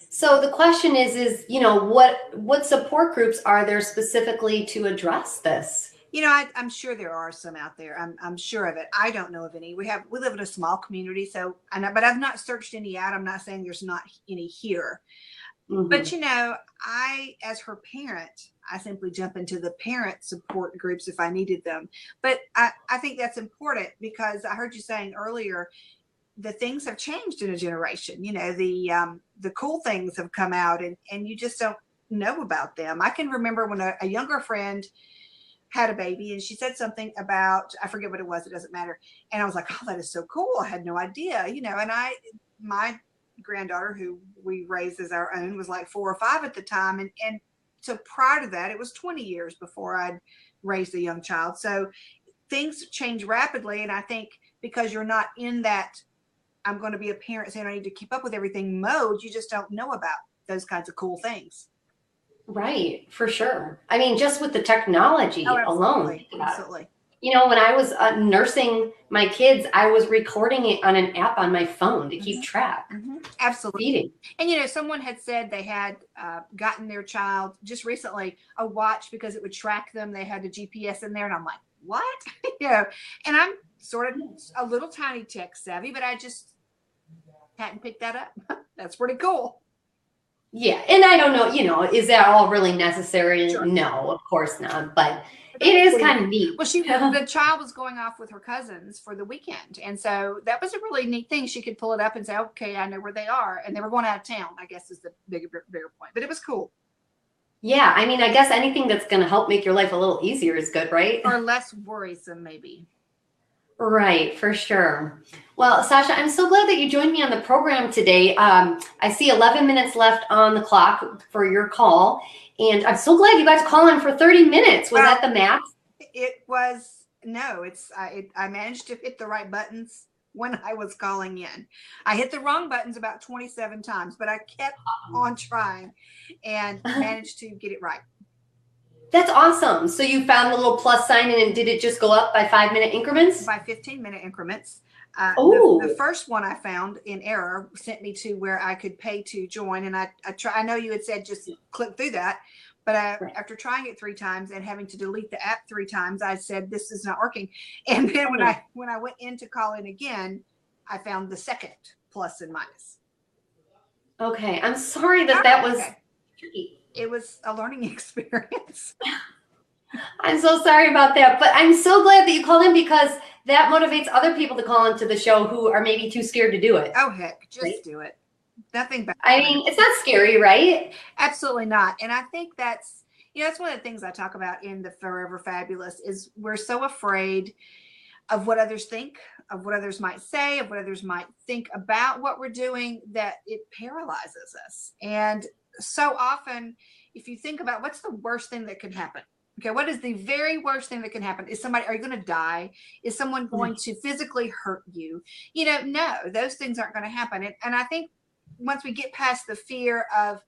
S1: So the question is, what support groups are there specifically to address this?
S2: I'm sure there are some out there. I'm sure of it. I don't know of any. We live in a small community, but I've not searched any out. I'm not saying there's not any here. Mm-hmm. But as her parent, I simply jump into the parent support groups if I needed them. But I think that's important because I heard you saying earlier, the things have changed in a generation. The cool things have come out and you just don't know about them. I can remember when a younger friend had a baby and she said something about, I forget what it was, it doesn't matter. And I was like, oh, that is so cool. I had no idea, and my granddaughter, who we raised as our own, was like 4 or 5 at the time. And so prior to that, it was 20 years before I'd raised a young child. So things change rapidly. And I think because you're not in that, I'm going to be a parent, so I need to keep up with everything mode, you just don't know about those kinds of cool things.
S1: Right, for sure. I mean, just with the technology alone.
S2: Absolutely.
S1: When I was nursing my kids, I was recording it on an app on my phone to keep track.
S2: Mm-hmm. Absolutely.
S1: Feeding.
S2: And, someone had said they had gotten their child just recently a watch because it would track them. They had a GPS in there. And I'm like, what? And I'm sort of a little tiny tech savvy, but I just hadn't picked that up. That's pretty cool.
S1: Yeah. And I don't know, is that all really necessary?
S2: Sure.
S1: No, of course not. But
S2: But
S1: it is
S2: pretty
S1: kind
S2: neat.
S1: of neat.
S2: Well, the child was going off with her cousins for the weekend. And so that was a really neat thing. She could pull it up and say, okay, I know where they are. And they were going out of town, I guess is the bigger point. But it was cool.
S1: Yeah. I mean, I guess anything that's going to help make your life a little easier is good, right?
S2: Or less worrisome, maybe.
S1: Right, for sure. Well, Sasha, I'm so glad that you joined me on the program today. I see 11 minutes left on the clock for your call, and I'm so glad you got to call in for 30 minutes. Was that the max?
S2: It was, no, I managed to hit the right buttons when I was calling in. I hit the wrong buttons about 27 times, but I kept on trying and managed to get it right.
S1: That's awesome. So you found the little plus sign, and did it just go up by 5-minute increments?
S2: By 15-minute increments. The first one I found in error sent me to where I could pay to join. And I know you had said just click through that, but after trying it 3 times and having to delete the app 3 times, I said, this is not working. And then when I went in to call in again, I found the second plus and minus.
S1: Okay. I'm sorry that was tricky.
S2: It was a learning experience.
S1: I'm so sorry about that, but I'm so glad that you called in because that motivates other people to call into the show who are maybe too scared to do it.
S2: Oh, heck, just do it. Nothing bad.
S1: I mean, it's not scary, right?
S2: Absolutely not. And I think that's one of the things I talk about in the Forever Fabulous is we're so afraid of what others think, of what others might say, of what others might think about what we're doing, that it paralyzes us. And so often, if you think about what's the worst thing that could happen? Okay, what is the very worst thing that can happen? Are you going to die? Is someone going to physically hurt you? No, those things aren't going to happen. And I think once we get past the fear of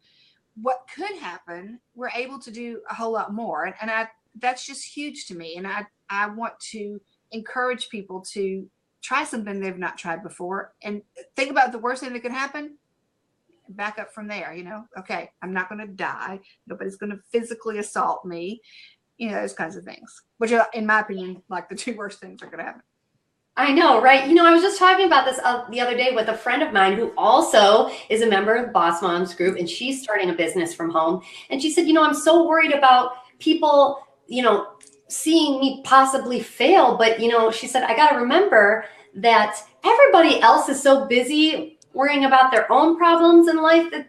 S2: what could happen, we're able to do a whole lot more. And that's just huge to me. And I want to encourage people to try something they've not tried before and think about the worst thing that could happen. Back up from there, okay, I'm not going to die. Nobody's going to physically assault me, those kinds of things, which are, in my opinion, like the 2 worst things that are going to happen.
S1: I know, right? I was just talking about this the other day with a friend of mine who also is a member of the Boss Moms group, and she's starting a business from home. And she said, I'm so worried about people, seeing me possibly fail. But, she said, I got to remember that everybody else is so busy worrying about their own problems in life that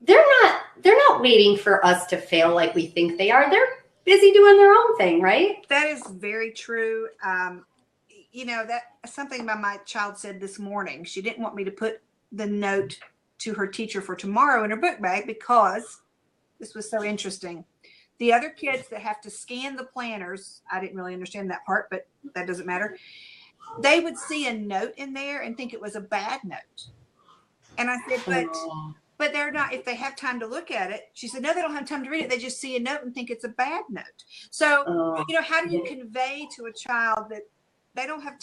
S1: they're not waiting for us to fail like we think they are. They're busy doing their own thing, right?
S2: That is very true. That's something my child said this morning. She didn't want me to put the note to her teacher for tomorrow in her book bag because this was so interesting. The other kids that have to scan the planners, I didn't really understand that part, but that doesn't matter. They would see a note in there and think it was a bad note. And I said, but they're not, if they have time to look at it. She said, no, they don't have time to read it. They just see a note and think it's a bad note. So, how do you convey to a child that they don't have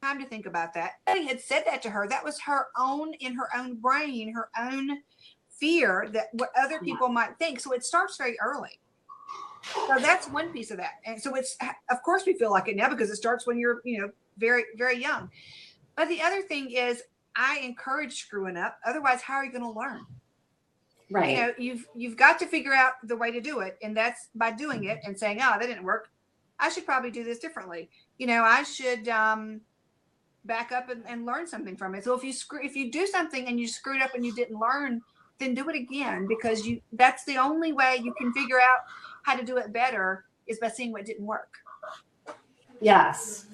S2: time to think about that? I had said that to her. That was in her own brain, her own fear that what other people might think. So it starts very early. So that's one piece of that. And so it's, of course we feel like it now because it starts when you're, very, very young. But the other thing is I encourage screwing up. Otherwise, how are you going to learn?
S1: Right.
S2: You've got to figure out the way to do it. And that's by doing it and saying, oh, that didn't work. I should probably do this differently. I should back up and learn something from it. So if you do something and you screwed up and you didn't learn, then do it again, because that's the only way you can figure out how to do it better is by seeing what didn't work.
S1: Yes,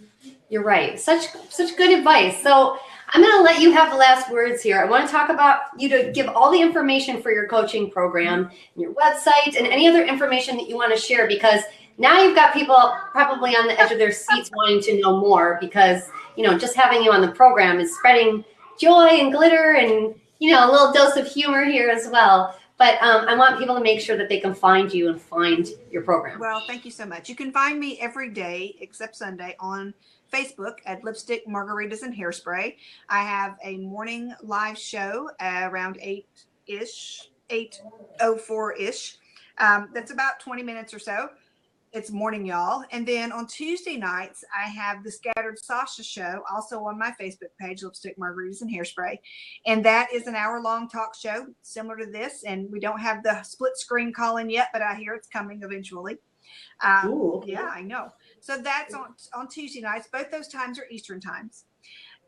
S1: you're right. Such good advice. So I'm going to let you have the last words here. I want to talk about you to give all the information for your coaching program, and your website, and any other information that you want to share, because now you've got people probably on the edge of their seats wanting to know more, because, just having you on the program is spreading joy and glitter and, a little dose of humor here as well. But I want people to make sure that they can find you and find your program.
S2: Well, thank you so much. You can find me every day except Sunday on Facebook at Lipstick, Margaritas, and Hairspray. I have a morning live show around 8-ish, 8:04-ish. That's about 20 minutes or so. It's morning, y'all. And then on Tuesday nights, I have the Scattered Sasha show, also on my Facebook page, Lipstick, Margaritas, and Hairspray. And that is an hour-long talk show similar to this. And we don't have the split screen call-in yet, but I hear it's coming eventually.
S1: Ooh, okay.
S2: Yeah, I know. So that's on Tuesday nights. Both those times are Eastern times.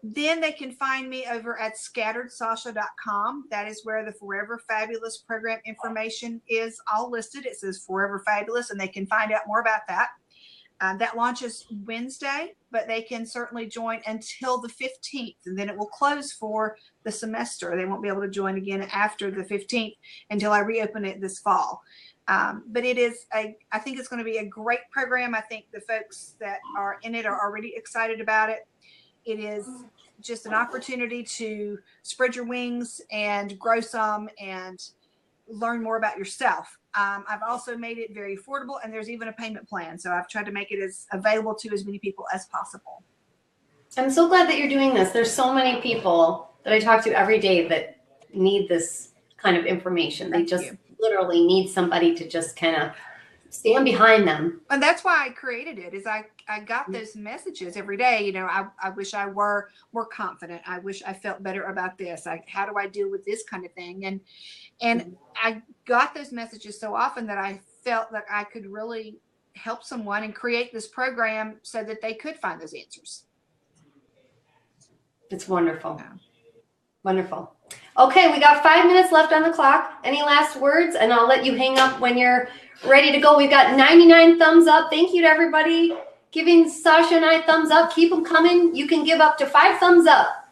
S2: Then they can find me over at scatteredsasha.com. That is where the Forever Fabulous program information is all listed. It says Forever Fabulous, and they can find out more about that. That launches Wednesday, but they can certainly join until the 15th, and then it will close for the semester. They won't be able to join again after the 15th until I reopen it this fall. But it is I think it's going to be a great program. I think the folks that are in it are already excited about it. It is just an opportunity to spread your wings and grow some and learn more about yourself. I've also made it very affordable, and there's even a payment plan. So I've tried to make it as available to as many people as possible.
S1: I'm so glad that you're doing this. There's so many people that I talk to every day that need this kind of information. They just literally need somebody to just kind of stand behind them.
S2: And that's why I created it, is I got those messages every day. You know, I wish I were more confident. I wish I felt better about this. How do I deal with this kind of thing? And I got those messages so often that I felt that I could really help someone and create this program so that they could find those answers.
S1: It's wonderful. Yeah. Wonderful. Okay, we got 5 minutes left on the clock. Any last words? And I'll let you hang up when you're ready to go. We've got 99 thumbs up. Thank you to everybody giving Sasha and I thumbs up. Keep them coming. You can give up to 5 thumbs up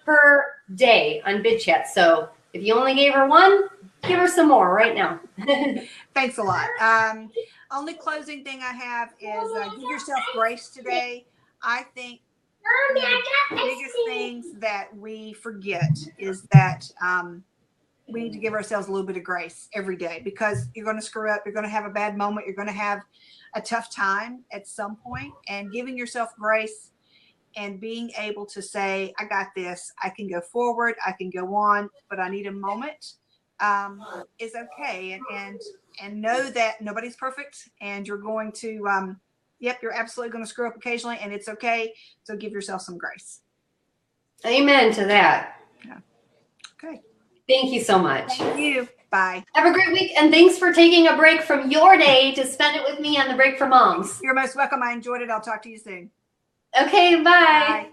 S1: per day on Bidchat. So if you only gave her 1, give her some more right now.
S2: Thanks a lot. Only closing thing I have is give yourself grace today. I think the biggest things that we forget is that we need to give ourselves a little bit of grace every day, because you're going to screw up. You're going to have a bad moment. You're going to have a tough time at some point, and giving yourself grace and being able to say, I got this. I can go forward. I can go on, but I need a moment is okay. And know that nobody's perfect, and you're going to, you're absolutely going to screw up occasionally, and it's okay. So give yourself some grace.
S1: Amen to that.
S2: Yeah. Okay.
S1: Thank you so much.
S2: Thank you. Bye.
S1: Have a great week, and thanks for taking a break from your day to spend it with me on the Break for Moms.
S2: You're most welcome. I enjoyed it. I'll talk to you soon.
S1: Okay, bye.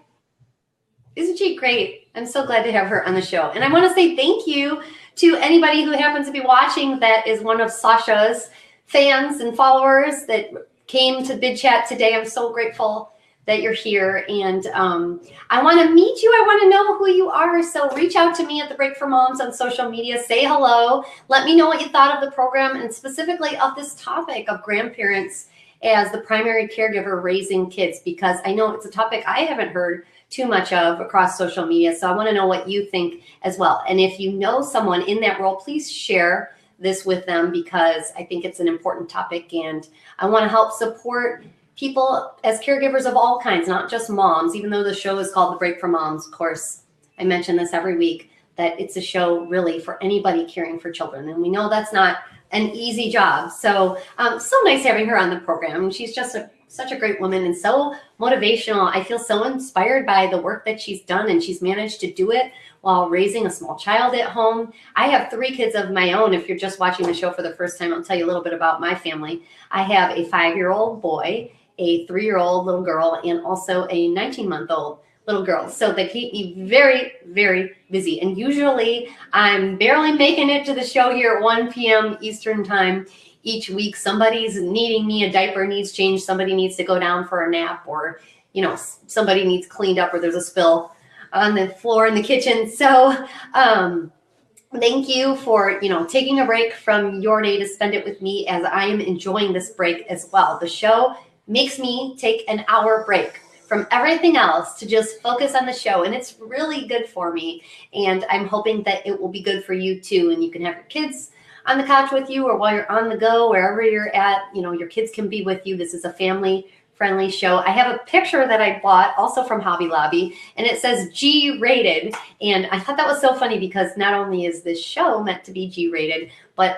S1: Isn't she great? I'm so glad to have her on the show. And I want to say thank you to anybody who happens to be watching that is one of Sasha's fans and followers that came to Bidchat today. I'm so grateful that you're here, and I want to meet you. I want to know who you are. So reach out to me at the Break for Moms on social media. Say hello. Let me know what you thought of the program, and specifically of this topic of grandparents as the primary caregiver raising kids, because I know it's a topic I haven't heard too much of across social media. So I want to know what you think as well. And if you know someone in that role, please share this with them, because I think it's an important topic, and I want to help support people as caregivers of all kinds, not just moms. Even though the show is called The Break for Moms, of course, I mention this every week, that it's a show really for anybody caring for children. And we know that's not an easy job. So so nice having her on the program. She's just such a great woman and so motivational. I feel so inspired by the work that she's done, and she's managed to do it while raising a small child at home. I have 3 kids of my own. If you're just watching the show for the first time, I'll tell you a little bit about my family. I have a 5-year-old boy, a 3-year-old little girl, and also a 19-month-old little girl. So they keep me very, very busy. And usually I'm barely making it to the show here at 1 p.m. Eastern time each week. Somebody's needing me, a diaper needs changed, somebody needs to go down for a nap, or, you know, somebody needs cleaned up, or there's a spill on the floor in the kitchen. So thank you for, taking a break from your day to spend it with me, as I am enjoying this break as well. The show makes me take an hour break from everything else to just focus on the show, and it's really good for me, and I'm hoping that it will be good for you too. And you can have your kids on the couch with you, or while you're on the go, wherever you're at, your kids can be with you. This is a family friendly show. I have a picture that I bought also from Hobby Lobby, and it says G-rated, and I thought that was so funny, because not only is this show meant to be G-rated, but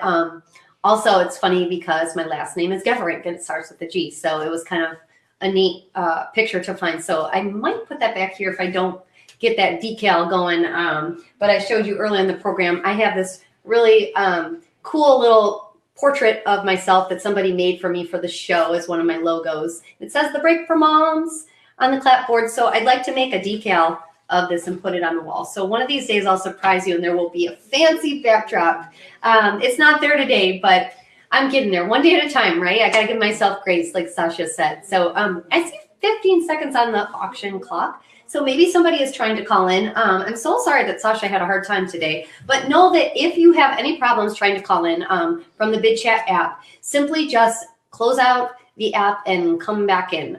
S1: Also, it's funny because my last name is Geverink and it starts with a G. So it was kind of a neat picture to find. So I might put that back here if I don't get that decal going. But I showed you earlier in the program, I have this really cool little portrait of myself that somebody made for me for the show as one of my logos. It says The Break for Moms on the clapboard. So I'd like to make a decal of this and put it on the wall. So one of these days I'll surprise you and there will be a fancy backdrop. It's not there today, but I'm getting there one day at a time, right? I got to give myself grace, like Sasha said. So I see 15 seconds on the auction clock. So maybe somebody is trying to call in. I'm so sorry that Sasha had a hard time today, but know that if you have any problems trying to call in from the Bidchat app, simply just close out the app and come back in.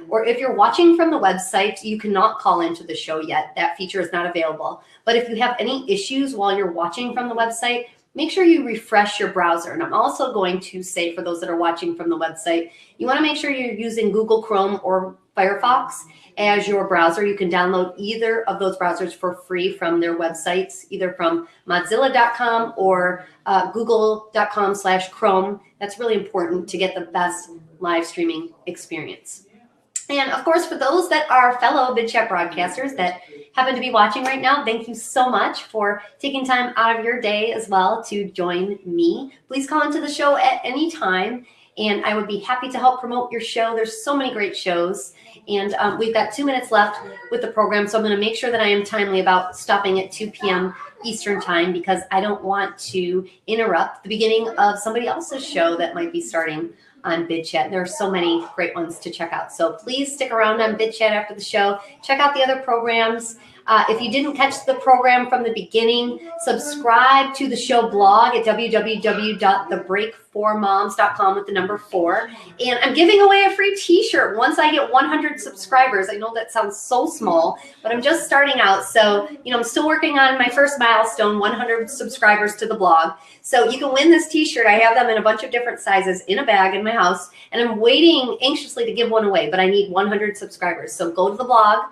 S1: Or if you're watching from the website, you cannot call into the show yet. That feature is not available. But if you have any issues while you're watching from the website, make sure you refresh your browser. And I'm also going to say, for those that are watching from the website, you want to make sure you're using Google Chrome or Firefox as your browser. You can download either of those browsers for free from their websites, either from Mozilla.com or Google.com/Chrome. That's really important to get the best live streaming experience. And of course, for those that are fellow Bidchat broadcasters that happen to be watching right now, thank you so much for taking time out of your day as well to join me. Please call into the show at any time, and I would be happy to help promote your show. There's so many great shows, and we've got 2 minutes left with the program, so I'm going to make sure that I am timely about stopping at 2 p.m. Eastern time because I don't want to interrupt the beginning of somebody else's show that might be starting on Bidchat. There are so many great ones to check out. So please stick around on Bidchat after the show. Check out the other programs. If you didn't catch the program from the beginning, subscribe to the show blog at www.thebreak4moms.com with the number 4. And I'm giving away a free t-shirt once I get 100 subscribers. I know that sounds so small, but I'm just starting out. So, I'm still working on my first milestone, 100 subscribers to the blog. So you can win this t-shirt. I have them in a bunch of different sizes in a bag in my house, and I'm waiting anxiously to give one away, but I need 100 subscribers. So go to the blog.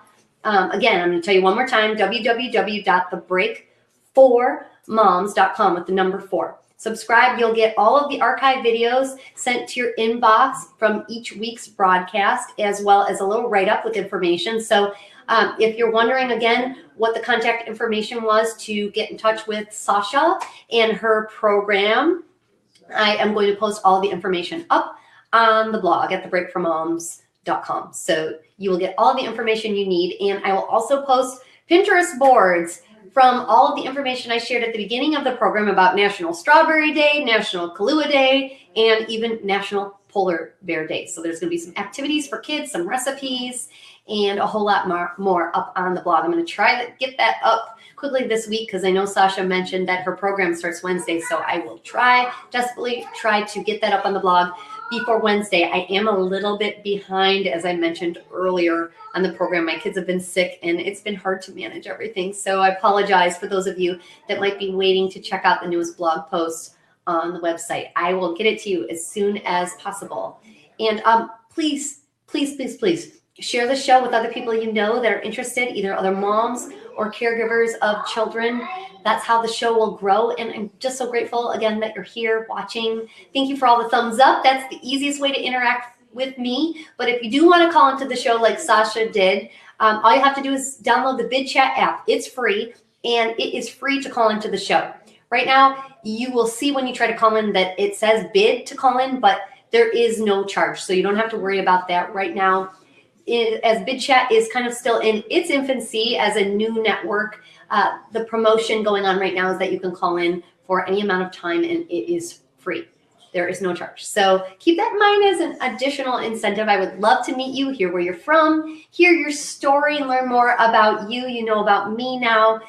S1: Again, I'm going to tell you one more time, www.thebreak4moms.com with the number 4. Subscribe. You'll get all of the archive videos sent to your inbox from each week's broadcast, as well as a little write-up with information. So if you're wondering, again, what the contact information was to get in touch with Sasha and her program, I am going to post all the information up on the blog at thebreak4moms.com. So you will get all the information you need. And I will also post Pinterest boards from all of the information I shared at the beginning of the program about National Strawberry Day, National Kahlua Day, and even National Polar Bear Day. So there's going to be some activities for kids, some recipes, and a whole lot more up on the blog. I'm going to try to get that up quickly this week because I know Sasha mentioned that her program starts Wednesday. So I will desperately try to get that up on the blog before Wednesday. I am a little bit behind, as I mentioned earlier on the program. My kids have been sick and it's been hard to manage everything. So I apologize for those of you that might be waiting to check out the newest blog post on the website. I will get it to you as soon as possible. And please share the show with other people you know that are interested, either other moms or caregivers of children. That's how the show will grow. And I'm just so grateful, again, that you're here watching. Thank you for all the thumbs up. That's the easiest way to interact with me. But if you do want to call into the show like Sasha did, all you have to do is download the Bidchat app. It's free, and it is free to call into the show. Right now, you will see when you try to call in that it says bid to call in, but there is no charge. So you don't have to worry about that right now. As Bidchat is kind of still in its infancy as a new network, the promotion going on right now is that you can call in for any amount of time and it is free. There is no charge. So keep that in mind as an additional incentive. I would love to meet you, hear where you're from, hear your story, and learn more about you. You know about me now.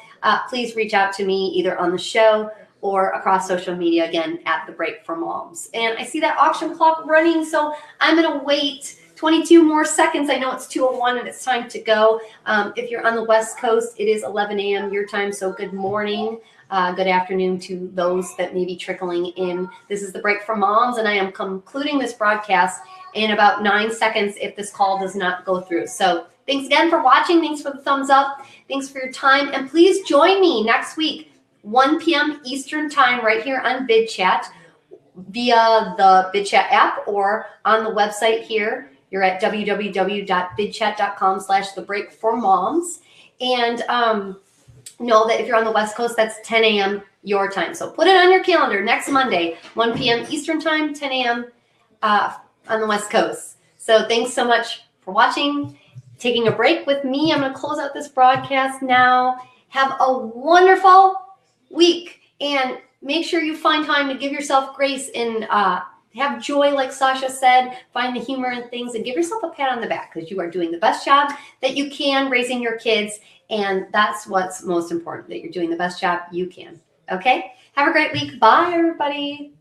S1: Please reach out to me either on the show or across social media, again, at The Break for Moms. And I see that auction clock running, so I'm going to wait 22 more seconds. I know it's 2:01 and it's time to go. If you're on the West Coast, it is 11 a.m. your time, so good morning. Good afternoon to those that may be trickling in. This is The Break for Moms, and I am concluding this broadcast in about 9 seconds if this call does not go through. So thanks again for watching. Thanks for the thumbs up. Thanks for your time. And please join me next week, 1 p.m. Eastern time, right here on Bidchat. via the Bidchat app or on the website here. You're at www.bidchat.com/thebreakformoms. And know that if you're on the West Coast, that's 10 a.m. your time. So put it on your calendar next Monday, 1 p.m. Eastern time, 10 a.m. On the West Coast. So thanks so much for watching, taking a break with me. I'm going to close out this broadcast now. Have a wonderful week, and make sure you find time to give yourself grace and have joy, like Sasha said. Find the humor in things and give yourself a pat on the back, because you are doing the best job that you can raising your kids. And that's what's most important, that you're doing the best job you can. Okay? Have a great week. Bye, everybody.